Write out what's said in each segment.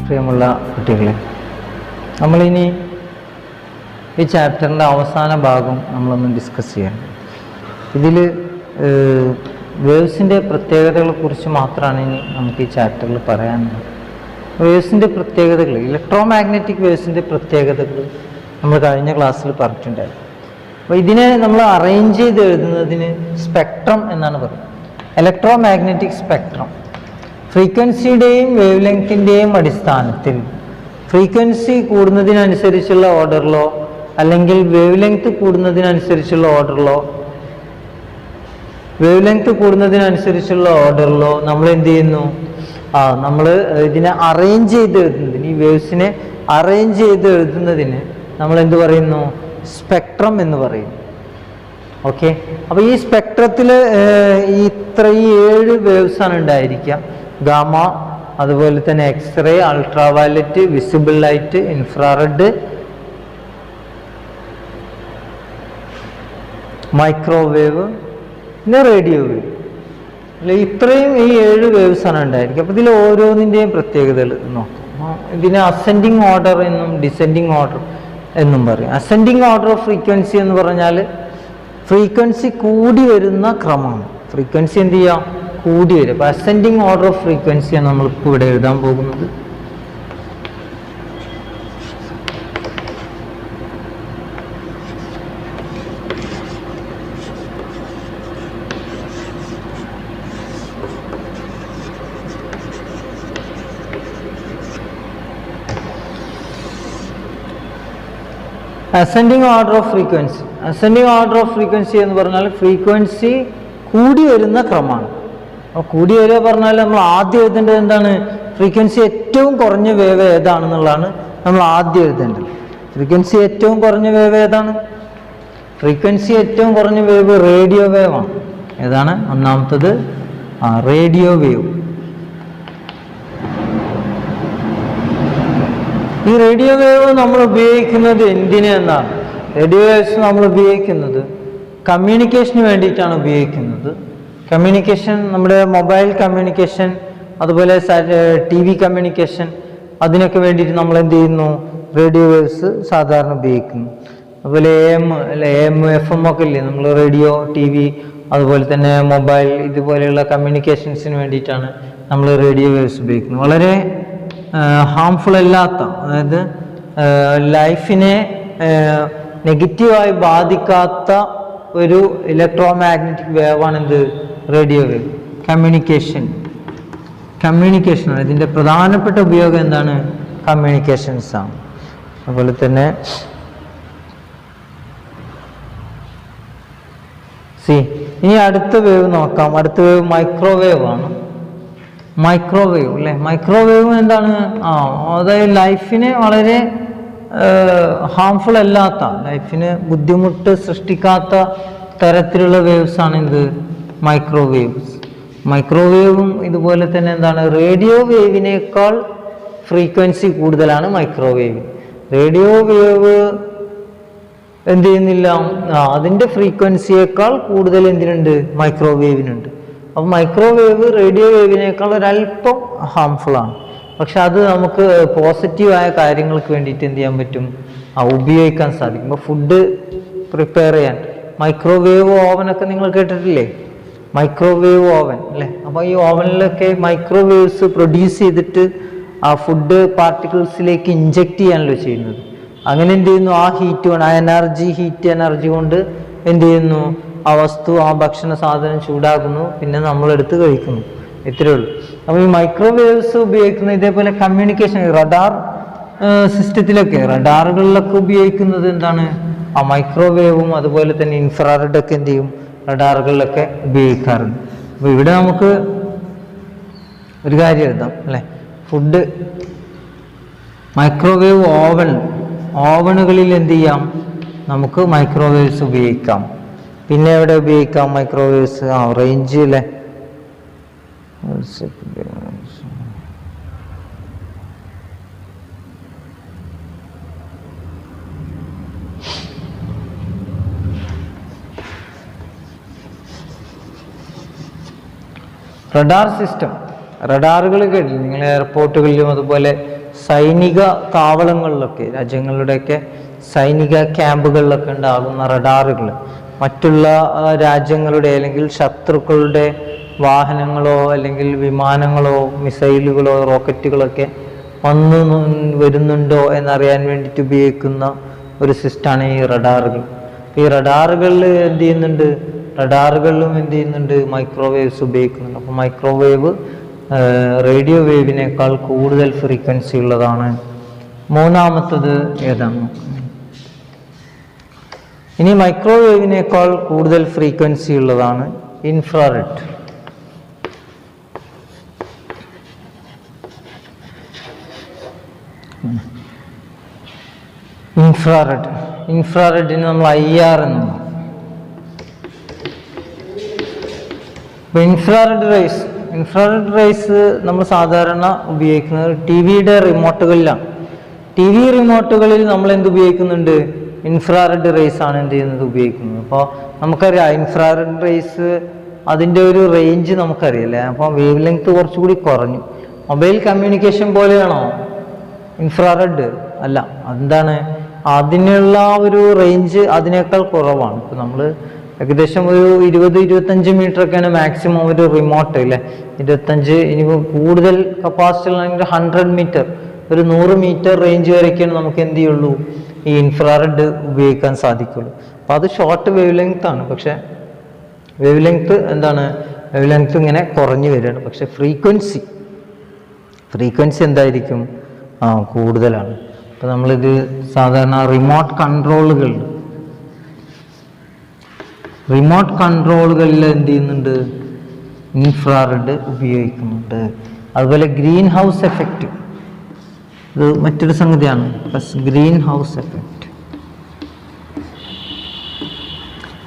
പ്രിയമുള്ള കുട്ടികളെ, നമ്മളിനി ഈ ചാപ്റ്ററിൻ്റെ അവസാന ഭാഗം നമ്മളൊന്ന് ഡിസ്കസ് ചെയ്യണം. ഇതിൽ വേവ്സിൻ്റെ പ്രത്യേകതകളെക്കുറിച്ച് മാത്രമാണ് ഇനി നമുക്ക് ഈ ചാപ്റ്ററിൽ പറയാനുള്ളത്. വേവ്സിൻ്റെ പ്രത്യേകതകൾ, ഇലക്ട്രോ മാഗ്നറ്റിക് വേവ്സിൻ്റെ പ്രത്യേകതകൾ നമ്മൾ കഴിഞ്ഞ ക്ലാസ്സിൽ പറഞ്ഞിട്ടുണ്ടായിരുന്നു. അപ്പോൾ ഇതിനെ നമ്മൾ അറേഞ്ച് ചെയ്ത് എഴുതുന്നതിന് സ്പെക്ട്രം എന്നാണ് പറയുന്നത്. ഇലക്ട്രോ മാഗ്നറ്റിക് സ്പെക്ട്രം ഫ്രീക്വൻസിയുടെയും വേവ് ലെങ്ത്തിൻ്റെയും അടിസ്ഥാനത്തിൽ ഫ്രീക്വൻസി കൂടുന്നതിനനുസരിച്ചുള്ള ഓർഡറിലോ അല്ലെങ്കിൽ വേവ് ലെങ്ത് കൂടുന്നതിനനുസരിച്ചുള്ള ഓർഡറിലോ നമ്മൾ എന്ത് ചെയ്യുന്നു? നമ്മൾ ഇതിനെ അറേഞ്ച് ചെയ്ത് എഴുതുന്നതിന്, ഈ വേവ്സിനെ അറേഞ്ച് ചെയ്ത് എഴുതുന്നതിന് നമ്മൾ എന്ത് പറയുന്നു? സ്പെക്ട്രം എന്ന് പറയുന്നു. ഓക്കെ, അപ്പോൾ ഈ സ്പെക്ട്രത്തിൽ ഈ 7 വേവ്സാണ് ഉണ്ടായിരിക്കുക. ഗാമ, അതുപോലെ തന്നെ x-ray, ultraviolet, visible light, infrared, microwave, പിന്നെ റേഡിയോ വേവ്. അല്ലെ, ഇത്രയും ഈ 7 വേവ്സാണ് ഉണ്ടായിരിക്കുക. അപ്പോൾ ഇതിൽ ഓരോന്നിൻ്റെയും പ്രത്യേകതകൾ നോക്കാം. ഇതിനെ അസെൻഡിങ് ഓർഡർ എന്നും ഡിസെൻഡിങ് ഓർഡർ എന്നും പറയും. അസെൻഡിങ് ഓർഡർ ഓഫ് ഫ്രീക്വൻസി എന്ന് പറഞ്ഞാൽ ഫ്രീക്വൻസി കൂടി വരുന്ന ക്രമമാണ്. ഫ്രീക്വൻസി എന്ത് ചെയ്യാം? കൂടി വരും. അപ്പോൾ അസെൻഡിങ് ഓർഡർ ഓഫ് ഫ്രീക്വൻസിയാണ് നമ്മളിപ്പോൾ ഇവിടെ എഴുതാൻ പോകുന്നത്. Ascending order of frequency. Ascending order of frequency എന്ന് പറഞ്ഞാൽ ഫ്രീക്വൻസി കൂടി വരുന്ന ക്രമമാണ്. അപ്പോൾ കൂടി വരിക പറഞ്ഞാൽ നമ്മൾ ആദ്യം എഴുതേണ്ടത് എന്താണ്? ഫ്രീക്വൻസി ഏറ്റവും കുറഞ്ഞ വേവ് ഏതാണെന്നുള്ളതാണ് നമ്മൾ ആദ്യം എഴുതേണ്ടത്. ഫ്രീക്വൻസി ഏറ്റവും കുറഞ്ഞ വേവ് ഏതാണ്? ഫ്രീക്വൻസി ഏറ്റവും കുറഞ്ഞ വേവ് റേഡിയോ വേവ് ആണ്. ഏതാണ് ഒന്നാമത്തത്? Radio wave. ഈ റേഡിയോ വേവ് നമ്മൾ ഉപയോഗിക്കുന്നത് എന്തിനെന്നാണ്? റേഡിയോ വേവ്സ് നമ്മൾ ഉപയോഗിക്കുന്നത് കമ്മ്യൂണിക്കേഷന് വേണ്ടിയിട്ടാണ് ഉപയോഗിക്കുന്നത്. കമ്മ്യൂണിക്കേഷൻ, നമ്മുടെ മൊബൈൽ കമ്മ്യൂണിക്കേഷൻ, അതുപോലെ TV കമ്മ്യൂണിക്കേഷൻ, അതിനൊക്കെ വേണ്ടിയിട്ട് നമ്മൾ എന്ത് ചെയ്യുന്നു? റേഡിയോ വേവ്സ് സാധാരണ ഉപയോഗിക്കുന്നു. അതുപോലെ AM, FM ഒക്കെ ഇല്ലേ, നമ്മൾ റേഡിയോ, TV, അതുപോലെ തന്നെ മൊബൈൽ, ഇതുപോലെയുള്ള കമ്മ്യൂണിക്കേഷൻസിന് വേണ്ടിയിട്ടാണ് നമ്മൾ റേഡിയോ വേവ്സ് ഉപയോഗിക്കുന്നത്. വളരെ ഹാംഫുൾ അല്ലാത്ത, അതായത് ലൈഫിനെ നെഗറ്റീവായി ബാധിക്കാത്ത ഒരു ഇലക്ട്രോ മാഗ്നറ്റിക് വേവാണ് എന്ത്? Radio wave. കമ്മ്യൂണിക്കേഷനാണ് ഇതിൻ്റെ പ്രധാനപ്പെട്ട ഉപയോഗം. എന്താണ്? കമ്മ്യൂണിക്കേഷൻസ് ആണ്. അതുപോലെ തന്നെ ഇനി അടുത്ത വേവ് നോക്കാം. അടുത്ത വേവ് മൈക്രോവേവ് ആണ്. മൈക്രോവേവ് അല്ലേ? മൈക്രോവേവ് എന്താണ്? അതായത് ലൈഫിന് വളരെ ഹാംഫുൾ അല്ലാത്ത, ലൈഫിന് ബുദ്ധിമുട്ട് സൃഷ്ടിക്കാത്ത തരത്തിലുള്ള വേവ്സ് ആണ് എന്ത്? മൈക്രോവേവ്സ്. മൈക്രോവേവും ഇതുപോലെ തന്നെ എന്താണ്? റേഡിയോ വേവിനേക്കാൾ ഫ്രീക്വൻസി കൂടുതലാണ് മൈക്രോവേവ്. റേഡിയോ വേവ് എന്ത് ചെയ്യുന്നില്ല? അതിൻ്റെ ഫ്രീക്വൻസിയേക്കാൾ കൂടുതൽ എന്തിനുണ്ട്? മൈക്രോവേവിനുണ്ട്. അപ്പോൾ മൈക്രോവേവ് റേഡിയോ വേവിനേക്കാൾ ഒരല്പം ഹാംഫുൾ ആണ്. പക്ഷെ അത് നമുക്ക് പോസിറ്റീവായ കാര്യങ്ങൾക്ക് വേണ്ടിയിട്ട് എന്ത് ചെയ്യാൻ പറ്റും? ഉപയോഗിക്കാൻ സാധിക്കും. ഇപ്പോൾ ഫുഡ് പ്രിപ്പയർ ചെയ്യാൻ മൈക്രോവേവ് ഓവനൊക്കെ നിങ്ങൾ കേട്ടിട്ടില്ലേ? മൈക്രോവേവ് ഓവൻ അല്ലേ? അപ്പോൾ ഈ ഓവനിലൊക്കെ മൈക്രോവേവ്സ് പ്രൊഡ്യൂസ് ചെയ്തിട്ട് ആ ഫുഡ് പാർട്ടിക്കിൾസിലേക്ക് ഇഞ്ചെക്ട് ചെയ്യാനല്ലോ ചെയ്യുന്നത്. അങ്ങനെ എന്ത് ചെയ്യുന്നു? ആ ഹീറ്റ് കൊണ്ട്, ആ ഹീറ്റ് എനർജി കൊണ്ട് എന്ത് ചെയ്യുന്നു? ആ വസ്തു, ആ ഭക്ഷണ സാധനം ചൂടാക്കുന്നു, പിന്നെ നമ്മളെടുത്ത് കഴിക്കുന്നു. ഇത്രയേ ഉള്ളൂ. അപ്പോൾ ഈ മൈക്രോവേവ്സ് ഉപയോഗിക്കുന്ന ഇതേപോലെ കമ്മ്യൂണിക്കേഷൻ, റഡാർ സിസ്റ്റത്തിലൊക്കെ, റഡാറുകളിലൊക്കെ ഉപയോഗിക്കുന്നത് എന്താണ്? ആ മൈക്രോവേവും അതുപോലെ തന്നെ ഇൻഫ്രാറെഡൊക്കെ എന്ത് ചെയ്യും? റഡാറുകളിലൊക്കെ ഉപയോഗിക്കാറുണ്ട്. അപ്പോൾ ഇവിടെ നമുക്ക് ഒരു കാര്യം എഴുതാം അല്ലേ? ഫുഡ്, മൈക്രോവേവ് ഓവനുകളിൽ എന്ത് ചെയ്യാം? നമുക്ക് മൈക്രോവേവ്സ് ഉപയോഗിക്കാം. പിന്നെ എവിടെ ഉപയോഗിക്കാം മൈക്രോവേവ്സ്? റേഞ്ച് അല്ലേ? റഡാർ സിസ്റ്റം റഡാറുകൾ കേട്ടില്ല നിങ്ങൾ? എയർപോർട്ടുകളിലും അതുപോലെ സൈനിക താവളങ്ങളിലൊക്കെ, രാജ്യങ്ങളുടെയൊക്കെ സൈനിക ക്യാമ്പുകളിലൊക്കെ ഉണ്ടാകുന്ന റഡാറുകൾ മറ്റുള്ള രാജ്യങ്ങളുടെ അല്ലെങ്കിൽ ശത്രുക്കളുടെ വാഹനങ്ങളോ അല്ലെങ്കിൽ വിമാനങ്ങളോ മിസൈലുകളോ റോക്കറ്റുകളൊക്കെ വന്നു വരുന്നുണ്ടോ എന്നറിയാൻ വേണ്ടിയിട്ട് ഉപയോഗിക്കുന്ന ഒരു സിസ്റ്റമാണ് ഈ റഡാറുകൾ. ഈ റഡാറുകളിൽ എന്ത് ചെയ്യുന്നുണ്ട്? റഡാറുകളിലും എന്ത് ചെയ്യുന്നുണ്ട്? മൈക്രോവേവ്സ് ഉപയോഗിക്കുന്നുണ്ട്. അപ്പോൾ മൈക്രോവേവ് റേഡിയോ വേവിനേക്കാൾ കൂടുതൽ ഫ്രീക്വൻസി ഉള്ളതാണ്. മൂന്നാമത്തത് ഏതാണ്? ഇനി മൈക്രോവേവിനേക്കാൾ കൂടുതൽ ഫ്രീക്വൻസി ഉള്ളതാണ് ഇൻഫ്രാറെഡ്. ഇൻഫ്രാറെഡിന് നമ്മൾ IR എന്ന് പറയും. അപ്പോൾ ഇൻഫ്രാറെഡ് റേസ് നമ്മൾ സാധാരണ ഉപയോഗിക്കുന്നത് TV-യുടെ റിമോട്ടുകളിലാണ്. TV റിമോട്ടുകളിൽ നമ്മൾ എന്ത് ഉപയോഗിക്കുന്നുണ്ട്? ഇൻഫ്രാറെഡ് റേസ് ആണ് എന്ത് ചെയ്യുന്നത്? ഉപയോഗിക്കുന്നത്. അപ്പോൾ നമുക്കറിയാം ഇൻഫ്രാറെഡ് റേസ് അതിൻ്റെ ഒരു റേഞ്ച് നമുക്കറിയാം അല്ലേ? അപ്പോൾ വേവ് ലെങ്ത് കുറച്ചുകൂടി കുറഞ്ഞു. മൊബൈൽ കമ്മ്യൂണിക്കേഷൻ പോലെയാണോ ഇൻഫ്രാറെഡ്? അല്ല. എന്താണ് അതിനുള്ള ഒരു റേഞ്ച് അതിനേക്കാൾ കുറവാണ്. ഇപ്പോൾ നമ്മൾ ഏകദേശം ഒരു 20-25 മീറ്ററൊക്കെയാണ് മാക്സിമം ഒരു റിമോട്ട് അല്ലേ? 25, ഇനി കൂടുതൽ കപ്പാസിറ്റി ഉള്ളതെങ്കിൽ 100 മീറ്റർ, ഒരു 100 മീറ്റർ റേഞ്ച് വരെയൊക്കെയാണ് നമുക്ക് എന്ത് ചെയ്യുള്ളൂ? ഈ ഇൻഫ്രാറെഡ് ഉപയോഗിക്കാൻ സാധിക്കുള്ളൂ. അപ്പോൾ അത് ഷോർട്ട് വേവ് ലെങ്ത് ആണ്. പക്ഷേ വേവ് ലെങ്ത് എന്താണ്? വേവ് ലെങ്ത് ഇങ്ങനെ കുറഞ്ഞു വരികയാണ്. പക്ഷെ ഫ്രീക്വൻസി എന്തായിരിക്കും? കൂടുതലാണ്. അപ്പോൾ നമ്മളിത് സാധാരണ റിമോട്ട് കൺട്രോളുകളിൽ എന്ത് ചെയ്യുന്നുണ്ട്? ഇൻഫ്രാറെഡ് ഉപയോഗിക്കുന്നുണ്ട്. അതുപോലെ ഗ്രീൻ ഹൗസ് എഫക്റ്റ്, ഇത് മറ്റൊരു സംഗതിയാണ്. ഗ്രീൻ ഹൗസ് എഫക്റ്റ്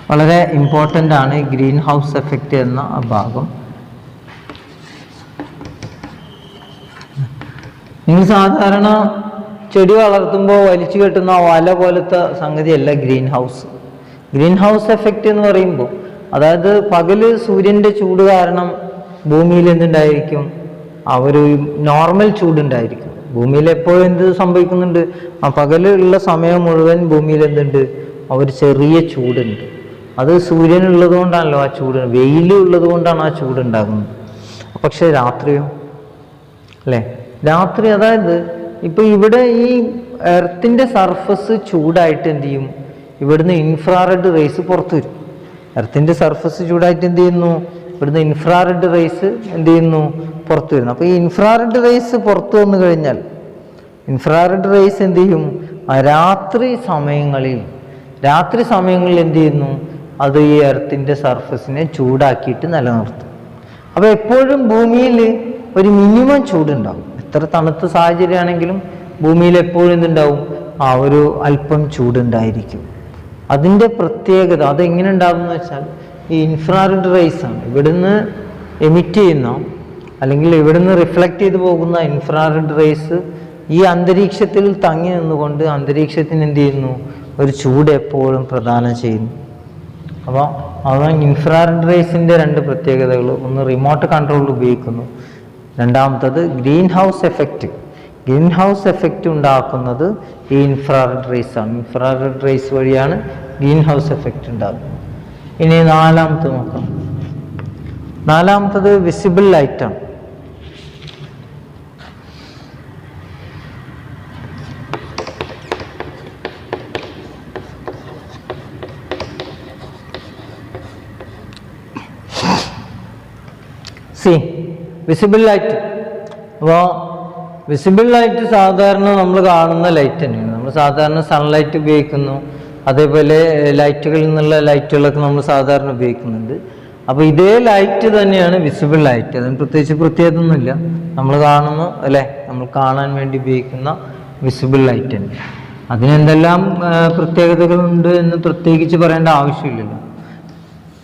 വളരെ ഇമ്പോർട്ടൻ്റ് ആണ്. ഈ ഗ്രീൻ ഹൗസ് എഫക്റ്റ് എന്ന ഭാഗം നിങ്ങൾ സാധാരണ ചെടി വളർത്തുമ്പോൾ വലിച്ചു കെട്ടുന്ന വല പോലത്തെ സംഗതിയല്ല ഗ്രീൻ ഹൗസ് എഫക്റ്റ് എന്ന് പറയുമ്പോൾ, അതായത് പകല് സൂര്യൻ്റെ ചൂട് കാരണം ഭൂമിയിൽ എന്തുണ്ടായിരിക്കും? ഒരു നോർമൽ ചൂടുണ്ടായിരിക്കും. ഭൂമിയിൽ എപ്പോഴും എന്ത് സംഭവിക്കുന്നുണ്ട്? പകലുള്ള സമയം മുഴുവൻ ഭൂമിയിൽ എന്തുണ്ട്? ഒരു ചെറിയ ചൂടുണ്ട്. അത് സൂര്യനുള്ളത് കൊണ്ടാണല്ലോ ആ ചൂട്, വെയിലുള്ളത് കൊണ്ടാണ് ആ ചൂടുണ്ടാകുന്നത്. പക്ഷെ രാത്രിയോ അല്ലേ? രാത്രി അതായത് ഇപ്പൊ ഇവിടെ ഈ എർത്തിന്റെ സർഫസ് ചൂടായിട്ട് എന്ത് ചെയ്യും? ഇവിടുന്ന് ഇൻഫ്രാറെഡ് റേസ് പുറത്തു വരും. എർത്തിന്റെ സർഫസ് ചൂടായിട്ട് എന്ത് ചെയ്യുന്നു? ഇവിടുന്ന് ഇൻഫ്രാറെഡ് റേസ് എന്ത് ചെയ്യുന്നു? പുറത്തു വരുന്നു. അപ്പോൾ ഈ ഇൻഫ്രാറെഡ് റേസ് പുറത്തു വന്നു കഴിഞ്ഞാൽ ഇൻഫ്രാറെഡ് റേസ് എന്ത് ചെയ്യും? രാത്രി സമയങ്ങളിൽ എന്ത് ചെയ്യുന്നു? അത് ഈ എർത്തിന്റെ സർഫസിനെ ചൂടാക്കിയിട്ട് നിലനിർത്തും. അപ്പോൾ എപ്പോഴും ഭൂമിയിൽ ഒരു മിനിമം ചൂടുണ്ടാവും. എത്ര തണുത്ത സാഹചര്യമാണെങ്കിലും ഭൂമിയിൽ എപ്പോഴും എന്തുണ്ടാവും? ഒരു അല്പം ചൂടുണ്ടായിരിക്കും. അതിൻ്റെ പ്രത്യേകത അതെങ്ങനെ ഉണ്ടാകും എന്ന് വെച്ചാൽ ഈ ഇൻഫ്രാറെഡ് റേസ് ആണ്. ഇവിടുന്ന് എമിറ്റ് ചെയ്യുന്ന അല്ലെങ്കിൽ ഇവിടുന്ന് റിഫ്ലക്റ്റ് ചെയ്ത് പോകുന്ന ഇൻഫ്രാറെഡ് റേസ് ഈ അന്തരീക്ഷത്തിൽ തങ്ങി നിന്നുകൊണ്ട് അന്തരീക്ഷത്തിന് എന്ത് ചെയ്യുന്നു? ഒരു ചൂട് എപ്പോഴും പ്രദാനം ചെയ്യുന്നു. അപ്പോൾ അതാണ് ഇൻഫ്രാറെഡ് റേസിൻ്റെ രണ്ട് പ്രത്യേകതകൾ. ഒന്ന് റിമോട്ട് കൺട്രോൾ ഉപയോഗിക്കുന്നു, രണ്ടാമത്തത് ഗ്രീൻ ഹൗസ് എഫക്റ്റ് ഉണ്ടാക്കുന്നത് ഈ ഇൻഫ്രാറെഡ് റേസ് ആണ്. ഇൻഫ്രാറെഡ് റേസ് വഴിയാണ് ഗ്രീൻ ഹൗസ് എഫക്റ്റ് ഉണ്ടാകുന്നത്. ഇനി നാലാമത്തത് നോക്കാം. നാലാമത്തത് വിസിബിൾ ലൈറ്റാണ്. Visible light. അപ്പോൾ വിസിബിൾ ലൈറ്റ് സാധാരണ നമ്മൾ കാണുന്ന ലൈറ്റ് തന്നെയാണ്. നമ്മൾ സാധാരണ സൺലൈറ്റ് ഉപയോഗിക്കുന്നു, അതേപോലെ ലൈറ്റുകളിൽ നിന്നുള്ള ലൈറ്റുകളൊക്കെ നമ്മൾ സാധാരണ ഉപയോഗിക്കുന്നുണ്ട്. അപ്പോൾ ഇതേ ലൈറ്റ് തന്നെയാണ് വിസിബിൾ ലൈറ്റ്. അതിന് പ്രത്യേകിച്ച് പ്രത്യേകതയൊന്നുമില്ല. നമ്മൾ കാണുന്നു അല്ലേ, നമ്മൾ കാണാൻ വേണ്ടി ഉപയോഗിക്കുന്ന വിസിബിൾ ലൈറ്റ് തന്നെ. അതിനെന്തെല്ലാം പ്രത്യേകതകളുണ്ട് എന്ന് പ്രത്യേകിച്ച് പറയേണ്ട ആവശ്യമില്ലല്ലോ,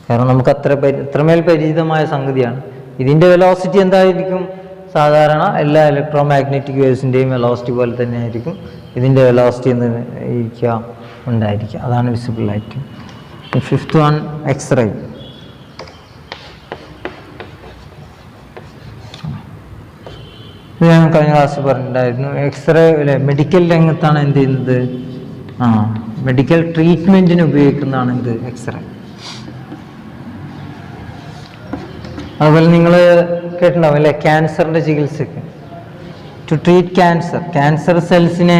കാരണം നമുക്ക് അത്രമേൽ പരിചിതമായ സംഗതിയാണ്. ഇതിൻ്റെ വെലോസിറ്റി എന്തായിരിക്കും? സാധാരണ എല്ലാ ഇലക്ട്രോ മാഗ്നറ്റിക് വേവ്സിൻ്റെയും വെലോസിറ്റി പോലെ തന്നെ ആയിരിക്കും ഇതിൻ്റെ വെലോസിറ്റി എന്ന് ഉണ്ടായിരിക്കുക. അതാണ് visible light. Fifth one x-ray. ഞാൻ കഴിഞ്ഞ ക്ലാസ് പറഞ്ഞിട്ടുണ്ടായിരുന്നു. എക്സ്റേ അല്ലെ മെഡിക്കൽ രംഗത്താണ് എന്ത് ചെയ്യുന്നത്, മെഡിക്കൽ ട്രീറ്റ്മെന്റിന് ഉപയോഗിക്കുന്നതാണ് എന്ത് എക്സ്റേ. അതുപോലെ നിങ്ങൾ കേട്ടിട്ടുണ്ടാവും അല്ലെ, ക്യാൻസറിന്റെ ചികിത്സയ്ക്ക് ടു ട്രീറ്റ് ക്യാൻസർ സെൽസിനെ,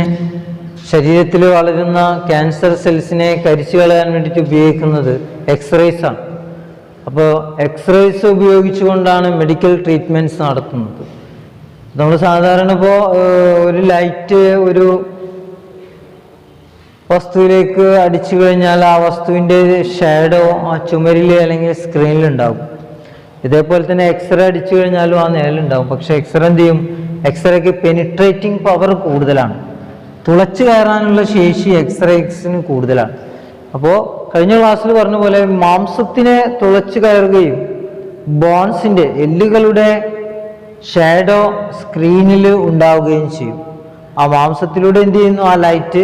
ശരീരത്തിൽ വളരുന്ന ക്യാൻസർ സെൽസിനെ കരിച്ചു കളയാൻ വേണ്ടിയിട്ട് ഉപയോഗിക്കുന്നത് എക്സ്റേസ് ആണ്. അപ്പോൾ എക്സ്റേസ് ഉപയോഗിച്ചുകൊണ്ടാണ് മെഡിക്കൽ ട്രീറ്റ്മെന്റ്സ് നടത്തുന്നത്. നമ്മൾ സാധാരണ ഇപ്പോൾ ഒരു ലൈറ്റ് ഒരു വസ്തുവിലേക്ക് അടിച്ചു കഴിഞ്ഞാൽ ആ വസ്തുവിൻ്റെ ഷാഡോ ആ ചുമരിൽ അല്ലെങ്കിൽ സ്ക്രീനിൽ ഉണ്ടാവും. ഇതേപോലെ തന്നെ എക്സ്റേ അടിച്ചു കഴിഞ്ഞാലും ആ നിഴലുണ്ടാവും. പക്ഷെ എക്സ്റേ എന്ത് ചെയ്യും, എക്സ്റേക്ക് പെനിട്രേറ്റിംഗ് പവർ കൂടുതലാണ്, തുളച്ചു കയറാനുള്ള ശേഷി എക്സ്റേസിന് കൂടുതലാണ്. അപ്പോൾ കഴിഞ്ഞ ക്ലാസ്സിൽ പറഞ്ഞ പോലെ മാംസത്തിനെ തുളച്ചു കയറുകയും ബോൺസിൻ്റെ എല്ലുകളുടെ ഷാഡോ സ്ക്രീനിൽ ഉണ്ടാവുകയും ചെയ്യും. ആ മാംസത്തിലൂടെ എന്ത് ചെയ്യുന്നു, ആ ലൈറ്റ്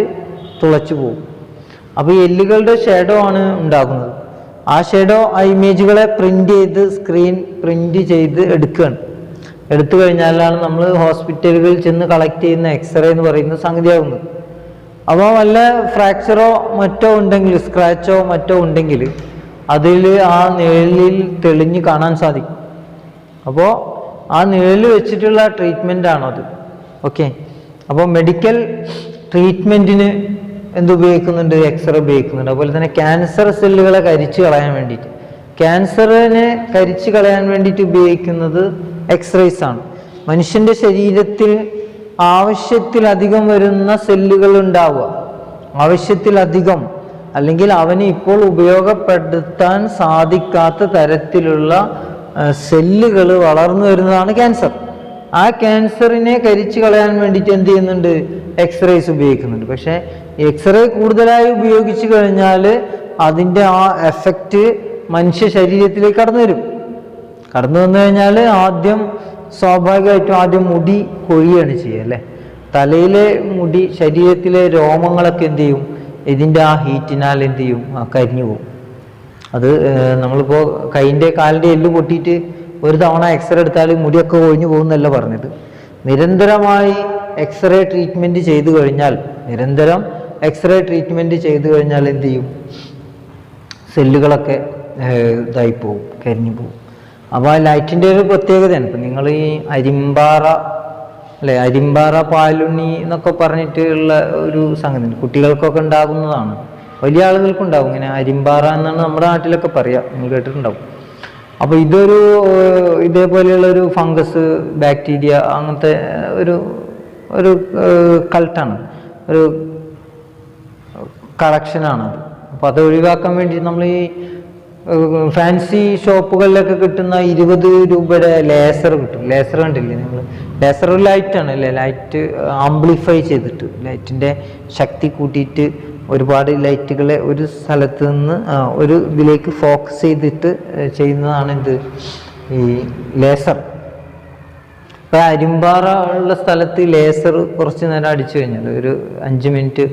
തുളച്ചു പോകും. അപ്പോൾ ഈ എല്ലുകളുടെ ഷാഡോ ആണ് ഉണ്ടാകുന്നത്. ആ ഷാഡോ ആ ഇമേജുകളെ സ്ക്രീൻ പ്രിന്റ് ചെയ്ത് എടുക്കുകയാണ്. എടുത്തു കഴിഞ്ഞാലാണ് നമ്മൾ ഹോസ്പിറ്റലുകളിൽ ചെന്ന് കളക്ട് ചെയ്യുന്ന എക്സ്റേ എന്ന് പറയുന്ന സംഗതിയാകുന്നത്. അപ്പോൾ വല്ല ഫ്രാക്ചറോ മറ്റോ ഉണ്ടെങ്കിൽ, സ്ക്രാച്ചോ മറ്റോ ഉണ്ടെങ്കിൽ അതിൽ ആ നിഴലിൽ തെളിഞ്ഞ് കാണാൻ സാധിക്കും. അപ്പോൾ ആ നിഴൽ വെച്ചിട്ടുള്ള ട്രീറ്റ്മെൻ്റ് ആണത്. ഓക്കെ, അപ്പോൾ മെഡിക്കൽ ട്രീറ്റ്മെൻറ്റിന് എന്തുപയോഗിക്കുന്നുണ്ട്, എക്സ്റേ ഉപയോഗിക്കുന്നുണ്ട്. അതുപോലെ തന്നെ ക്യാൻസർ സെല്ലുകളെ കരിച്ചു കളയാൻ വേണ്ടിയിട്ട്, ക്യാൻസറിനെ കരിച്ചു കളയാൻ വേണ്ടിയിട്ട് ഉപയോഗിക്കുന്നത് എക്സ്റേസ് ആണ്. മനുഷ്യൻ്റെ ശരീരത്തിൽ ആവശ്യത്തിലധികം വരുന്ന സെല്ലുകൾ ഉണ്ടാവുക, ആവശ്യത്തിലധികം അല്ലെങ്കിൽ അവന് ഇപ്പോൾ ഉപയോഗപ്പെടുത്താൻ സാധിക്കാത്ത തരത്തിലുള്ള സെല്ലുകൾ വളർന്നു വരുന്നതാണ് ക്യാൻസർ. ആ ക്യാൻസറിനെ കരിച്ചു കളയാൻ വേണ്ടിയിട്ട് എന്ത് ചെയ്യുന്നുണ്ട്, എക്സ്റേസ് ഉപയോഗിക്കുന്നുണ്ട്. പക്ഷേ എക്സ്റേ കൂടുതലായി ഉപയോഗിച്ചു കഴിഞ്ഞാൽ അതിൻ്റെ ആ എഫക്റ്റ് മനുഷ്യ ശരീരത്തിലേക്ക് കടന്നു വന്നു കഴിഞ്ഞാൽ സ്വാഭാവികമായിട്ടും മുടി കൊഴിയാണ് ചെയ്യുക അല്ലേ. തലയിലെ മുടി, ശരീരത്തിലെ രോമങ്ങളൊക്കെ എന്ത് ചെയ്യും, ഇതിൻ്റെ ആ ഹീറ്റിനാൽ എന്ത് ചെയ്യും, കരിഞ്ഞു പോകും. അത് നമ്മളിപ്പോൾ കൈൻ്റെ കാലിൻ്റെ എല്ല് പൊട്ടിയിട്ട് ഒരു തവണ എക്സ്റേ എടുത്താൽ മുടിയൊക്കെ ഒഴിഞ്ഞു പോകുന്നല്ല പറഞ്ഞത്. നിരന്തരമായി എക്സ്റേ ട്രീറ്റ്മെൻറ്റ് ചെയ്തു കഴിഞ്ഞാൽ എന്ത് ചെയ്യും, സെല്ലുകളൊക്കെ ഇതായി പോകും, കരിഞ്ഞു പോകും. അപ്പോൾ ആ ലൈറ്റിൻ്റെ ഒരു പ്രത്യേകതയാണ്. ഇപ്പം നിങ്ങൾ ഈ അരിമ്പാറ പാലുണ്ണി എന്നൊക്കെ പറഞ്ഞിട്ടുള്ള ഒരു സംഗതി കുട്ടികൾക്കൊക്കെ ഉണ്ടാകുന്നതാണ്, വലിയ ആളുകൾക്കുണ്ടാവും. ഇങ്ങനെ അരിമ്പാറ എന്നാണ് നമ്മുടെ നാട്ടിലൊക്കെ പറയുക, നിങ്ങൾ കേട്ടിട്ടുണ്ടാവും. അപ്പോൾ ഇതേപോലെയുള്ള ഒരു ഫംഗസ്, ബാക്ടീരിയ, അങ്ങനത്തെ ഒരു കൾട്ടാണ്, ഒരു കളക്ഷനാണത്. അപ്പോൾ അത് ഒഴിവാക്കാൻ വേണ്ടി നമ്മൾ ഈ ഫാൻസി ഷോപ്പുകളിലൊക്കെ കിട്ടുന്ന 20 രൂപയുടെ ലേസർ കിട്ടും. ലേസർ കണ്ടില്ലേ നിങ്ങൾ? ലേസർ ലൈറ്റാണ് അല്ലേ, ലൈറ്റ് ആംപ്ലിഫൈ ചെയ്തിട്ട് ലൈറ്റിൻ്റെ ശക്തി കൂട്ടിയിട്ട് ഒരുപാട് ലൈറ്റുകളെ ഒരു സ്ഥലത്ത് നിന്ന് ഒരു ഇതിലേക്ക് ഫോക്കസ് ചെയ്തിട്ട് ചെയ്യുന്നതാണ് ഈ ലേസർ. ഇപ്പോൾ അരിമ്പാറ ഉള്ള സ്ഥലത്ത് ലേസർ കുറച്ച് നേരം അടിച്ചു കഴിഞ്ഞാൽ ഒരു 5 മിനിറ്റ്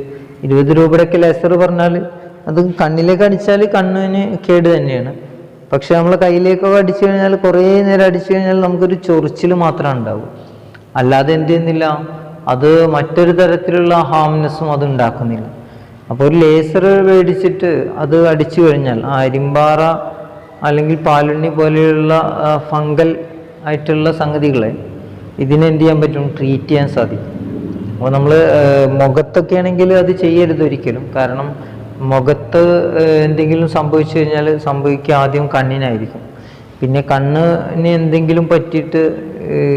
20 രൂപയുടെയൊക്കെ ലേസർ പറഞ്ഞാൽ അത് കണ്ണിലേക്ക് അടിച്ചാൽ കണ്ണിന് കേട് തന്നെയാണ്. പക്ഷെ നമ്മൾ കയ്യിലേക്കൊക്കെ അടിച്ചു കഴിഞ്ഞാൽ കുറേ നേരം അടിച്ചു കഴിഞ്ഞാൽ നമുക്കൊരു ചൊറിച്ചിൽ മാത്രമേ ഉണ്ടാവൂ, അല്ലാതെ എന്ത് ചെയ്യുന്നില്ല, അത് മറ്റൊരു തരത്തിലുള്ള ഹാംനെസ്സും അത് ഉണ്ടാക്കുന്നില്ല. അപ്പോൾ ഒരു ലേസർ മേടിച്ചിട്ട് അത് അടിച്ചു കഴിഞ്ഞാൽ ആ അരിമ്പാറ അല്ലെങ്കിൽ പാലുണ്ണി പോലെയുള്ള ഫംഗൽ ആയിട്ടുള്ള സംഗതികളെ ഇതിനെന്ത് ചെയ്യാൻ പറ്റും, ട്രീറ്റ് ചെയ്യാൻ സാധിക്കും. അപ്പോൾ നമ്മൾ മുഖത്തൊക്കെ ആണെങ്കിൽ അത് ചെയ്യരുത് ഒരിക്കലും. കാരണം മുഖത്ത് എന്തെങ്കിലും സംഭവിച്ചു കഴിഞ്ഞാൽ സംഭവിക്കുക ആദ്യം കണ്ണിനായിരിക്കും. പിന്നെ കണ്ണിന് എന്തെങ്കിലും പറ്റിയിട്ട്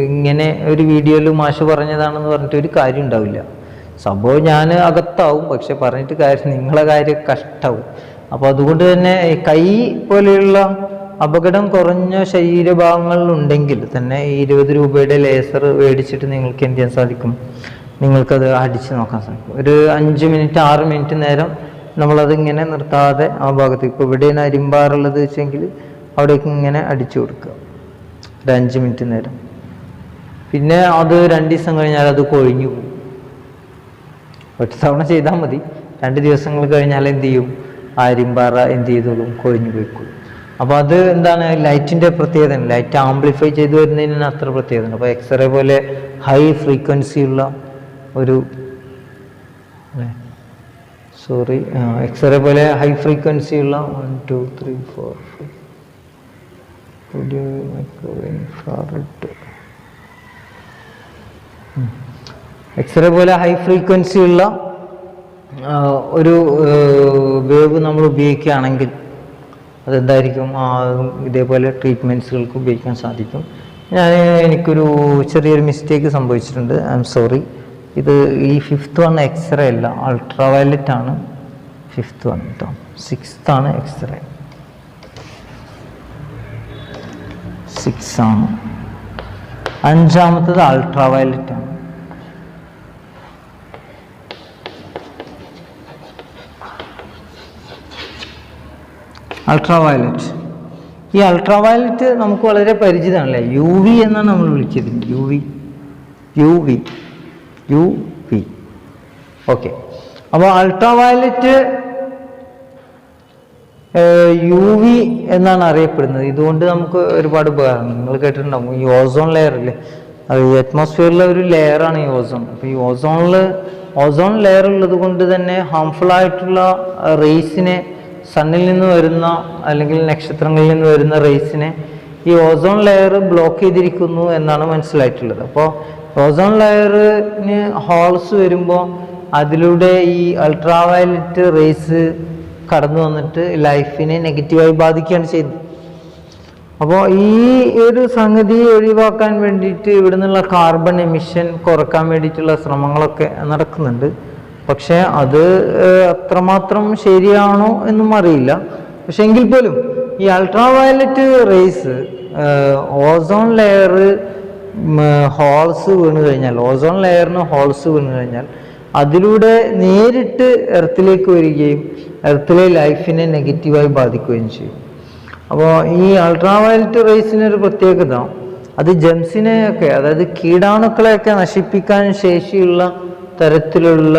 ഇങ്ങനെ ഒരു വീഡിയോയിൽ മാഷ് പറഞ്ഞതാണെന്ന് പറഞ്ഞിട്ട് ഒരു കാര്യം ഉണ്ടാവില്ല. സംഭവം ഞാൻ അകത്താവും, പക്ഷെ പറഞ്ഞിട്ട് നിങ്ങളെ കാര്യം കഷ്ടാവും. അപ്പോൾ അതുകൊണ്ട് തന്നെ കൈ പോലെയുള്ള അപകടം കുറഞ്ഞ ശരീരഭാഗങ്ങളിലുണ്ടെങ്കിൽ തന്നെ ഈ 20 രൂപയുടെ ലേസർ മേടിച്ചിട്ട് നിങ്ങൾക്ക് എന്ത് ചെയ്യാൻ സാധിക്കും, നിങ്ങൾക്കത് അടിച്ച് നോക്കാൻ സാധിക്കും. ഒരു 5 മിനിറ്റ് 6 മിനിറ്റ് നേരം നമ്മളതിങ്ങനെ നിർത്താതെ ആ ഭാഗത്ത്, ഇപ്പോൾ എവിടെയാണ് അരിമ്പാറുള്ളത് വെച്ചെങ്കിൽ അവിടേക്ക് ഇങ്ങനെ അടിച്ചു കൊടുക്കുക ഒരു 5 മിനിറ്റ് നേരം. പിന്നെ അത് 2 ദിവസം കഴിഞ്ഞാൽ അത് കൊഴിഞ്ഞു പോകും. ഒറ്റ തവണ ചെയ്താൽ മതി. 2 ദിവസങ്ങൾ കഴിഞ്ഞാൽ എന്ത് ചെയ്യും, ആ അരിമ്പാറ എന്ത് ചെയ്തോളും, കൊഴിഞ്ഞു പോയിക്കോളും. അപ്പോൾ അത് എന്താണ് ലൈറ്റിൻ്റെ പ്രത്യേകത, ലൈറ്റ് ആംപ്ലിഫൈ ചെയ്ത് വരുന്നതിന് അത്ര പ്രത്യേകത ഉണ്ട്. അപ്പോൾ എക്സ്റേ പോലെ ഹൈ ഫ്രീക്വൻസി ഉള്ള ഒരു എക്സ്റേ പോലെ ഹൈ ഫ്രീക്വൻസി ഉള്ള 1 2 3 4 5 എക്സ്റേ പോലെ ഹൈ ഫ്രീക്വൻസി ഉള്ള ഒരു വേവ് നമ്മൾ ഉപയോഗിക്കുകയാണെങ്കിൽ അതെന്തായിരിക്കും, ഇതേപോലെ ട്രീറ്റ്മെൻറ്റ്സുകൾക്ക് ഉപയോഗിക്കാൻ സാധിക്കും. എനിക്കൊരു ചെറിയൊരു മിസ്റ്റേക്ക് സംഭവിച്ചിട്ടുണ്ട്, ഐ എം സോറി. ഇത് ഈ 5th വൺ എക്സ്റേ അല്ല, അൾട്രാവയലറ്റ് ആണ് 5th വൺ കേട്ടോ. 6th ആണ് എക്സ്റേ, 6 ആണ്. 5ാമത്തത് അൾട്രാവയലറ്റ് ആണ്. അൾട്രാവയലറ്റ്, ഈ അൾട്രാവയലറ്റ് നമുക്ക് വളരെ പരിചിതമാണല്ലേ. UV എന്നാണ് നമ്മൾ വിളിച്ചത്, UV. ഓക്കെ. അപ്പോൾ അൾട്രാവയലറ്റ് UV എന്നാണ് അറിയപ്പെടുന്നത്. ഇതുകൊണ്ട് നമുക്ക് ഒരുപാട് ഉപകാരങ്ങൾ നിങ്ങൾ കേട്ടിട്ടുണ്ടാവും. ഈ ഓസോൺ ലെയർ ഇല്ലേ, അത് ഈ അറ്റ്മോസ്ഫിയറിലെ ഒരു ലെയറാണ് ഈ ഓസോൺ. അപ്പോൾ ഈ ഓസോൺ ലെയർ ഉള്ളത് കൊണ്ട് തന്നെ ഹാംഫുൾ ആയിട്ടുള്ള റേസിനെ, സണ്ണിൽ നിന്ന് വരുന്ന അല്ലെങ്കിൽ നക്ഷത്രങ്ങളിൽ നിന്ന് വരുന്ന റേസിനെ ഈ ഓസോൺ ലെയർ ബ്ലോക്ക് ചെയ്തിരിക്കുന്നു എന്നാണ് മനസ്സിലായിട്ടുള്ളത്. അപ്പോൾ ഓസോൺ ലെയറിന് ഹോൾസ് വരുമ്പോൾ അതിലൂടെ ഈ അൾട്രാവയലറ്റ് റേസ് കടന്നു വന്നിട്ട് ലൈഫിനെ നെഗറ്റീവായി ബാധിക്കുകയാണ് ചെയ്യുന്നത്. അപ്പോൾ ഈ ഒരു സംഗതി ഒഴിവാക്കാൻ വേണ്ടിയിട്ട് ഇവിടെ നിന്നുള്ള കാർബൺ എമിഷൻ കുറക്കാൻ വേണ്ടിയിട്ടുള്ള ശ്രമങ്ങളൊക്കെ നടക്കുന്നുണ്ട്. പക്ഷേ അത് അത്രമാത്രം ശരിയാണോ എന്നും അറിയില്ല. പക്ഷെ എങ്കിൽ പോലും ഈ ultraviolet rays ozone layer holes വീണ് കഴിഞ്ഞാൽ, ഓസോൺ ലെയറിന് ഹോൾസ് വീണ് കഴിഞ്ഞാൽ അതിലൂടെ നേരിട്ട് എർത്തിലേക്ക് വരികയും എർത്തിലെ ലൈഫിനെ നെഗറ്റീവായി ബാധിക്കുകയും ചെയ്യും. അപ്പോൾ ഈ അൾട്രാവയലറ്റ് റേസിനൊരു പ്രത്യേകത, അത് ജംസിനെയൊക്കെ, അതായത് കീടാണുക്കളെയൊക്കെ നശിപ്പിക്കാൻ ശേഷിയുള്ള തരത്തിലുള്ള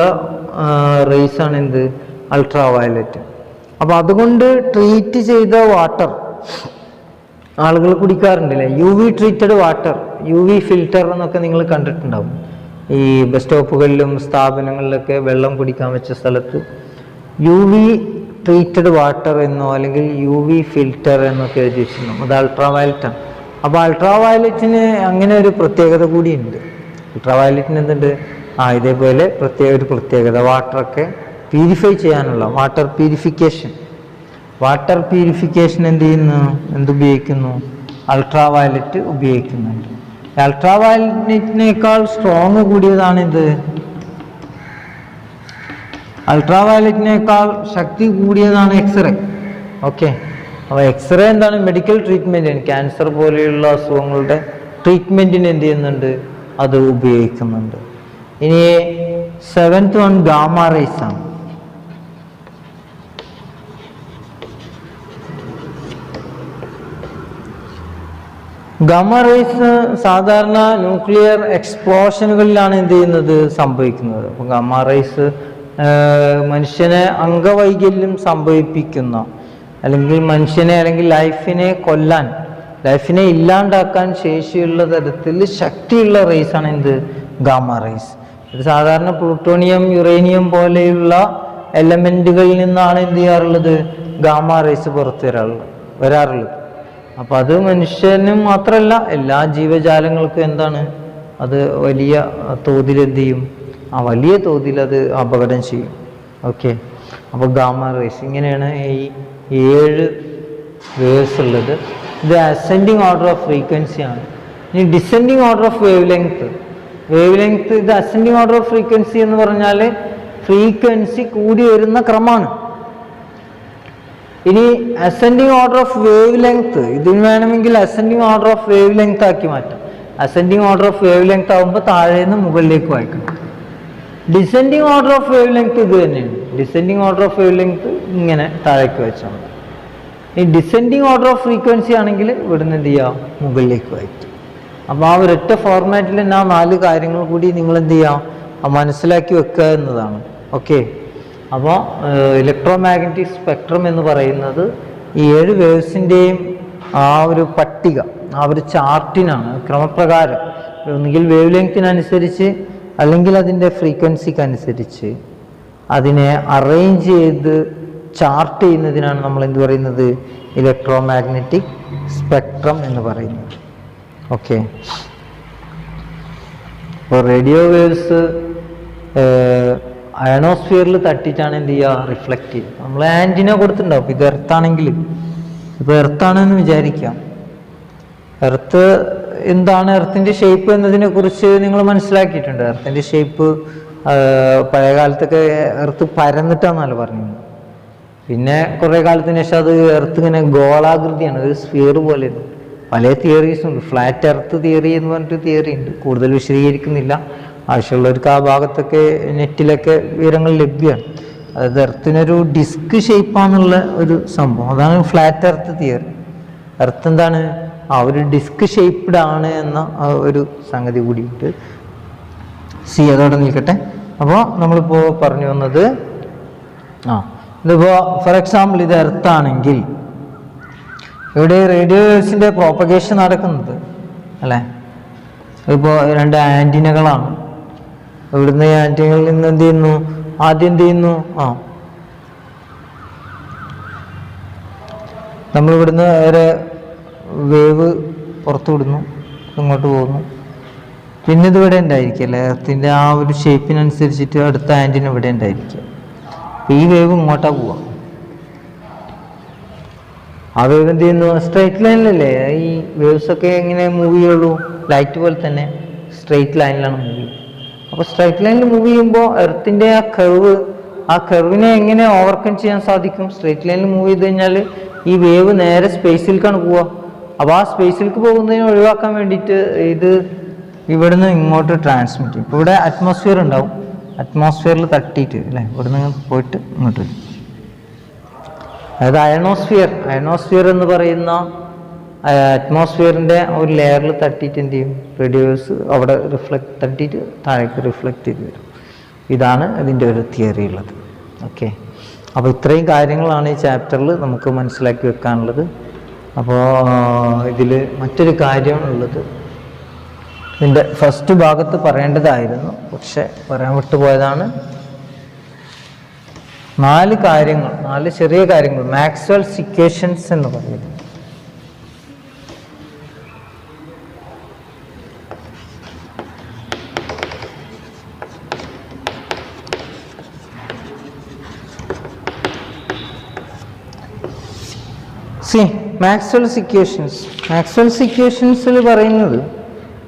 റേസാണ് എന്ത്, അൾട്രാവയലറ്റ്. അപ്പോൾ അതുകൊണ്ട് ട്രീറ്റ് ചെയ്ത വാട്ടർ ആളുകൾ കുടിക്കാറുണ്ടല്ലേ, UV treated water, UV filter എന്നൊക്കെ നിങ്ങൾ കണ്ടിട്ടുണ്ടാവും. ഈ ബസ് സ്റ്റോപ്പുകളിലും സ്ഥാപനങ്ങളിലൊക്കെ വെള്ളം കുടിക്കാൻ വെച്ച സ്ഥലത്ത് UV ട്രീറ്റഡ് വാട്ടർ എന്നോ അല്ലെങ്കിൽ UV ഫിൽറ്റർ എന്നൊക്കെ എഴുതി വെച്ചിട്ടുണ്ടാവും. അത് അൾട്രാവയലറ്റാണ്. അപ്പോൾ അൾട്രാവയലറ്റിന് അങ്ങനെ ഒരു പ്രത്യേകത കൂടിയുണ്ട്. അൾട്രാവയലറ്റിന് എന്തുണ്ട്, ഇതേപോലെ ഒരു പ്രത്യേകത, വാട്ടറൊക്കെ പ്യൂരിഫൈ ചെയ്യാനുള്ള വാട്ടർ പ്യൂരിഫിക്കേഷൻ എന്തുപയോഗിക്കുന്നു, അൾട്രാവയലറ്റ് ഉപയോഗിക്കുന്നുണ്ട്. അൾട്രാവയലറ്റിനേക്കാൾ സ്ട്രോങ് കൂടിയതാണ് ഇത്, അൾട്രാവയലറ്റിനേക്കാൾ ശക്തി കൂടിയതാണ് എക്സ്റേ. ഓക്കെ. അപ്പോൾ എക്സ്റേ എന്താണ്, മെഡിക്കൽ ട്രീറ്റ്മെൻറ്റിന്, ക്യാൻസർ പോലെയുള്ള അസുഖങ്ങളുടെ ട്രീറ്റ്മെൻറ്റിന് എന്ത് ചെയ്യുന്നുണ്ട്, അത് ഉപയോഗിക്കുന്നുണ്ട്. ഇനി 7th വൺ ഗാമ റേസ് ആണ്. ഗാമ റേസ് സാധാരണ ന്യൂക്ലിയർ എക്സ്പ്ലോഷനുകളിലാണ് എന്ത് ചെയ്യുന്നത്, സംഭവിക്കുന്നത്. അപ്പോൾ ഗാമ റേസ് മനുഷ്യനെ അംഗവൈകല്യം സംഭവിപ്പിക്കുന്ന, അല്ലെങ്കിൽ മനുഷ്യനെ അല്ലെങ്കിൽ ലൈഫിനെ കൊല്ലാൻ, ലൈഫിനെ ഇല്ലാണ്ടാക്കാൻ ശേഷിയുള്ള തരത്തിൽ ശക്തിയുള്ള റേസാണ് എന്ത്, ഗാമ റേസ്. ഇത് സാധാരണ പ്ലൂട്ടോണിയം, യുറേനിയം പോലെയുള്ള എലമെന്റുകളിൽ നിന്നാണ് എന്ത് ചെയ്യാറുള്ളത്, ഗാമ റേസ് പുറത്തു വരാറുള്ളത്. അപ്പം അത് മനുഷ്യനും മാത്രമല്ല എല്ലാ ജീവജാലങ്ങൾക്കും എന്താണ്, അത് വലിയ തോതിൽ എന്ത് ചെയ്യും, വലിയ തോതിൽ അത് അപകടം ചെയ്യും. ഓക്കെ. അപ്പോൾ ഗാമ റേസ് ഇങ്ങനെയാണ് ഈ 7 വേവ്സ് ഉള്ളത്. ഇത് അസെൻഡിങ് ഓർഡർ ഓഫ് ഫ്രീക്വൻസി ആണ്. ഇനി descending order of wave length, ഇത് അസെൻഡിങ് ഓർഡർ ഓഫ് ഫ്രീക്വൻസി എന്ന് പറഞ്ഞാൽ ഫ്രീക്വൻസി കൂടി വരുന്ന ക്രമമാണ്. ഇനി ascending order of wave length, ഇതിന് വേണമെങ്കിൽ ascending order of wave length ആക്കി മാറ്റാം. Ascending order of wave length ആകുമ്പോൾ താഴേന്ന് മുകളിലേക്ക് വായിക്കണം. Descending order of wave length ഇത് തന്നെയാണ്. Descending order of wave length ഇങ്ങനെ താഴേക്ക് വെച്ചാൽ മതി. ഈ ഡിസെൻഡിങ് ഓർഡർ ഓഫ് ഫ്രീക്വൻസി ആണെങ്കിൽ ഇവിടുന്ന് എന്ത് ചെയ്യുക, മുകളിലേക്ക് വായിക്കും. അപ്പോൾ ആ ഒരൊറ്റ ഫോർമാറ്റിൽ തന്നെ ആ 4 കാര്യങ്ങൾ കൂടി നിങ്ങൾ എന്ത് ചെയ്യുക, മനസ്സിലാക്കി വെക്കുക എന്നതാണ്. ഓക്കെ. അപ്പോൾ ഇലക്ട്രോ മാഗ്നറ്റിക് സ്പെക്ട്രം എന്ന് പറയുന്നത് ഈ 7 വേവ്സിൻ്റെയും ആ ഒരു പട്ടിക, ആ ഒരു ചാർട്ടിനാണ് ക്രമപ്രകാരം ഒന്നുകിൽ വേവ് ലെങ്ത്തിനനുസരിച്ച് അല്ലെങ്കിൽ അതിൻ്റെ ഫ്രീക്വൻസിക്ക് അനുസരിച്ച് അതിനെ അറേഞ്ച് ചെയ്ത് ചാർട്ട് ചെയ്യുന്നതിനാണ് നമ്മൾ എന്ത് പറയുന്നത്, ഇലക്ട്രോ മാഗ്നറ്റിക് സ്പെക്ട്രം എന്ന് പറയുന്നത്. ഓക്കെ, അപ്പോൾ റേഡിയോ വേവ്സ് അയണോസ്ഫിയറിൽ തട്ടിയിട്ടാണ് എന്ത് ചെയ്യുക, റിഫ്ലക്റ്റ് ചെയ്യുക. നമ്മൾ ആൻറ്റിന കൊടുത്തിട്ടുണ്ടാവും. ഇത് എർത്താണെങ്കിൽ, ഇപ്പോൾ എർത്താണെന്ന് വിചാരിക്കാം. എർത്ത് എന്താണ്, എർത്തിൻ്റെ ഷേപ്പ് എന്നതിനെ കുറിച്ച് നിങ്ങൾ മനസ്സിലാക്കിയിട്ടുണ്ട്. എർത്തിൻ്റെ ഷേപ്പ് പഴയ കാലത്തൊക്കെ എർത്ത് പരന്നിട്ടാണെന്നല്ല പറഞ്ഞത്. പിന്നെ കുറേ കാലത്തിന് ശേഷം അത് എർത്ത് ഇങ്ങനെ ഗോളാകൃതിയാണ്, ഒരു സ്ഫിയർ പോലെ. പല തിയറീസും ഉണ്ട്. ഫ്ലാറ്റ് എർത്ത് തിയറി എന്ന് പറഞ്ഞിട്ട് തിയറി ഉണ്ട്. കൂടുതൽ വിശദീകരിക്കുന്നില്ല. ആവശ്യമുള്ളവർക്ക് ആ ഭാഗത്തൊക്കെ നെറ്റിലൊക്കെ വിവരങ്ങൾ ലഭ്യമാണ്. അതായത് എർത്തിനൊരു ഡിസ്ക് ഷേപ്പാന്നുള്ള ഒരു സംഭവം, അതാണ് ഫ്ലാറ്റ് എർത്ത് തിയറി. എർത്ത് എന്താണ്, ആ ഒരു ഡിസ്ക് ഷേപ്പ്ഡ് ആണ് എന്ന ഒരു സംഗതി കൂടിയിട്ട്. അതോടെ നിൽക്കട്ടെ. അപ്പോൾ നമ്മളിപ്പോൾ പറഞ്ഞു വന്നത്, ഇതിപ്പോൾ ഫോർ എക്സാമ്പിൾ ഇത് എർത്താണെങ്കിൽ ഇവിടെ റേഡിയോ വേവ്സിൻ്റെ പ്രോപ്പഗേഷൻ നടക്കുന്നത് അല്ലേ. ഇപ്പോൾ 2 ആൻറ്റിനകളാണ്. ഇവിടുന്ന് ആൻറ്റിനകളിൽ നിന്ന് എന്ത് ചെയ്യുന്നു, ആദ്യം എന്ത് ചെയ്യുന്നു, നമ്മളിവിടുന്ന് ഒരു വേവ് പുറത്തു വിടുന്നു, ഇങ്ങോട്ട് പോകുന്നു. പിന്നെ ഇത് ഇവിടെ ഉണ്ടായിരിക്കും അല്ലേ, എർത്തിൻ്റെ ആ ഒരു ഷേപ്പിനനുസരിച്ചിട്ട് അടുത്ത ആൻറ്റിന ഇവിടെ ഉണ്ടായിരിക്കും. അപ്പോൾ ഈ വേവ് ഇങ്ങോട്ടാണ് പോവുക. ആ വേവ് എന്ത് ചെയ്യുന്നു, സ്ട്രെയിറ്റ് ലൈനിലല്ലേ ഈ വേവ്സൊക്കെ എങ്ങനെ മൂവ് ചെയ്യുള്ളൂ, ലൈറ്റ് പോലെ തന്നെ സ്ട്രെയിറ്റ് ലൈനിലാണ് മൂവ് ചെയ്യുക. അപ്പോൾ സ്ട്രെയിറ്റ് ലൈനിൽ മൂവ് ചെയ്യുമ്പോൾ എർത്തിൻ്റെ ആ കർവിനെ എങ്ങനെ ഓവർകം ചെയ്യാൻ സാധിക്കും? സ്ട്രെയിറ്റ് ലൈനിൽ മൂവ് ചെയ്ത് കഴിഞ്ഞാൽ ഈ വേവ് നേരെ സ്പേസിലേക്കാണ് പോവുക. അപ്പോൾ ആ സ്പേസിലേക്ക് പോകുന്നതിനെ ഒഴിവാക്കാൻ വേണ്ടിയിട്ട് ഇത് ഇവിടുന്ന് ഇങ്ങോട്ട് ട്രാൻസ്മിറ്റ് ചെയ്യും. ഇപ്പോൾ ഇവിടെ അറ്റ്മോസ്ഫിയർ ഉണ്ടാവും, അറ്റ്മോസ്ഫിയറിൽ തട്ടിയിട്ട് അല്ലേ ഇവിടുന്ന് പോയിട്ട് ഇങ്ങോട്ട് വരും. അതായത് അയണോസ്ഫിയർ എന്ന് പറയുന്ന അറ്റ്മോസ്ഫിയറിൻ്റെ ഒരു ലെയറിൽ തട്ടിയിട്ട് എന്ത് ചെയ്യും, റേഡിയോസ് അവിടെ തട്ടിയിട്ട് താഴേക്ക് റിഫ്ലക്റ്റ് ചെയ്ത് വരും. ഇതാണ് ഇതിൻ്റെ ഒരു തിയറി ഉള്ളത്. ഓക്കെ, അപ്പോൾ ഇത്രയും കാര്യങ്ങളാണ് ഈ ചാപ്റ്ററിൽ നമുക്ക് മനസ്സിലാക്കി വെക്കാനുള്ളത്. അപ്പോൾ ഇതിൽ മറ്റൊരു കാര്യമാണുള്ളത്, ഇതിൻ്റെ ഫസ്റ്റ് ഭാഗത്ത് പറയേണ്ടതായിരുന്നു, പക്ഷെ പറയാൻ വിട്ടുപോയതാണ്. 4 കാര്യങ്ങൾ, 4 ചെറിയ കാര്യങ്ങൾ, മാക്സ്വെൽസ് ഇക്വേഷൻസ് എന്ന് പറയുന്നത്. മാക്സ്വെൽസ് ഇക്വേഷൻസിൽ പറയുന്നത്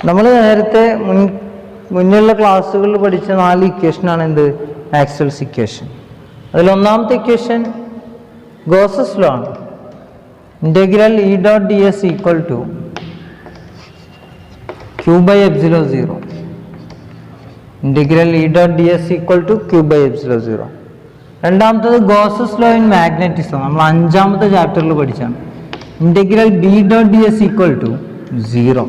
നമ്മൾ നേരത്തെ മുന്നിലുള്ള ക്ലാസ്സുകളിൽ പഠിച്ച 4 ഇക്വേഷനാണ് എന്ത്, മാക്സ്വെൽസ് ഇക്വേഷൻ. അതിൽ ഒന്നാമത്തെ ഇക്വേഷൻ ഗോസസ് ലോ ആണ്. Integral E dot D S equal to Q by epsilon 0. Integral E dot D S equal to Q by epsilon 0. രണ്ടാമത്തത് ഗോസസ് ലോ ഇൻ മാഗ്നറ്റിസം, നമ്മൾ 5ാമത്തെ ചാപ്റ്ററിൽ പഠിച്ചാണ്. Integral B dot D S equal to 0.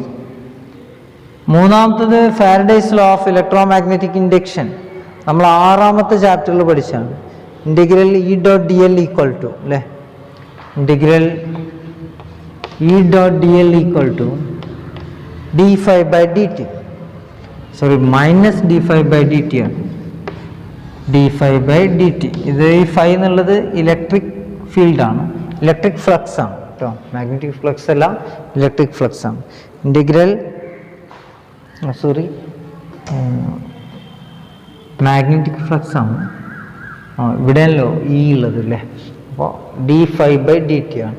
മൂന്നാമത്തത് Faraday's law of electromagnetic induction, നമ്മൾ 6ാമത്തെ ചാപ്റ്ററിൽ പഠിച്ചാണ്. Integral E dot D L equal to അല്ലേ, integral E dot D L equal to D phi by D T, sorry minus D phi by D T ആണ്. D phi by D T, ഇത് ഈ five എന്നുള്ളത് electric ഫീൽഡാണ്, electric flux ആണ് കേട്ടോ, magnetic flux അല്ല, electric flux ആണ്. Integral magnetic flux ആണ് ഇവിടെയല്ലോ ഇ ഉള്ളത് അല്ലേ. അപ്പോൾ D phi by D T ആണ്.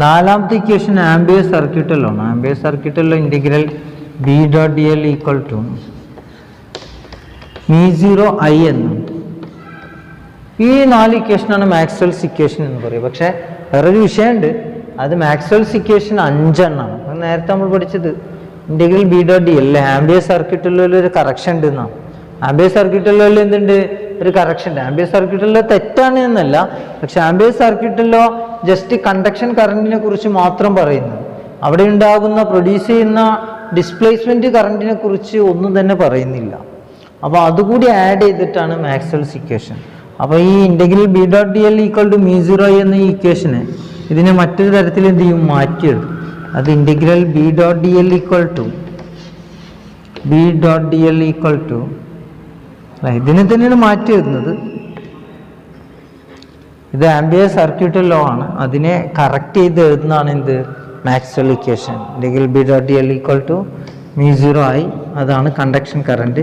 നാലാമത്തെ ഇക്വേഷൻ ആംബിയർ സർക്യൂട്ടല്ലോ ആണ്. ആംബിയർ സർക്യൂട്ടല്ലോ integral B dot D L equal to μ0 I എന്നുണ്ട്. ഈ 4 ഇക്വേഷനാണ് മാക്സ്വെൽസ് ഇക്വേഷൻ എന്ന് പറയും. പക്ഷേ വേറൊരു വിഷയമുണ്ട്, അത് മാക്സ്വെൽസ് ഇക്വേഷൻ 5 എണ്ണമാണ്. നേരത്തെ നമ്മൾ പഠിച്ചത് integral B dot D L Ampere സർക്യൂട്ടല്ലോ ഒരു കറക്ഷൻ ഉണ്ട് എന്നാണ്. ആംബിയർ സർക്യൂട്ടല്ലോ എന്തുണ്ട്, ഒരു കറക്ഷൻ ഉണ്ട്. ആംബിയർ സർക്യൂട്ടല്ലോ തെറ്റാണ് എന്നല്ല, പക്ഷെ ആംബിയർ സർക്യൂട്ടല്ലോ ജസ്റ്റ് കണ്ടക്ഷൻ കറണ്ടിനെ കുറിച്ച് മാത്രം പറയുന്നു. അവിടെ ഉണ്ടാകുന്ന പ്രൊഡ്യൂസ് ചെയ്യുന്ന ഡിസ്പ്ലേസ്മെന്റ് കറണ്ടിനെ കുറിച്ച് ഒന്നും തന്നെ പറയുന്നില്ല. അപ്പോൾ അതുകൂടി ആഡ് ചെയ്തിട്ടാണ് മാക്സ്വെൽസ് ഇക്വേഷൻ. അപ്പോൾ ഈ integral B dot D L equal to μ0 എന്ന ഈ ഇക്വേഷന് ഇതിനെ മറ്റൊരു തരത്തിൽ എന്ത് ചെയ്യും, മാറ്റി എഴുതും. അത് integral B dot D L equal to ഇതിനെ തന്നെയാണ് മാറ്റി എഴുതുന്നത്. ഇത് ആംപിയർ സർക്യൂട്ടൽ ലോ ആണ്. അതിനെ കറക്റ്റ് ചെയ്ത് എഴുതുന്നതാണ് എന്ത്, Maxwell equation. Integral B dot D L equal to μ0I, അതാണ് conduction current,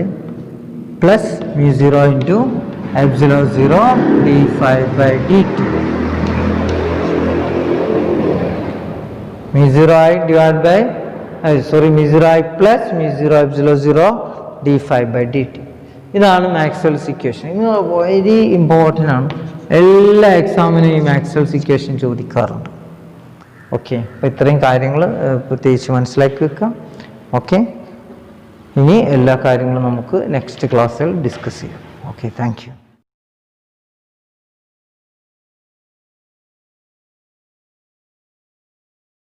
plus μ0 into epsilon 0 d∅dt. μ0I divided by μ0I plus μ0 epsilon 0 d∅dt. ഇതാണ് മാക്സ്വെൽസ് ഇക്വേഷൻ. ഇത് വെരി ഇമ്പോർട്ടൻ്റ് ആണ്. എല്ലാ എക്സാമിനും ഈ മാക്സ്വെൽസ് ഇക്വേഷൻ ചോദിക്കാറുണ്ട്. ഓക്കെ, അപ്പോൾ ഇത്രയും കാര്യങ്ങൾ പ്രത്യേകിച്ച് മനസ്സിലാക്കി വെക്കാം. ഓക്കെ, ഇനി എല്ലാ കാര്യങ്ങളും നമുക്ക് നെക്സ്റ്റ് ക്ലാസ്സിൽ ഡിസ്കസ് ചെയ്യാം. Okay, thank you.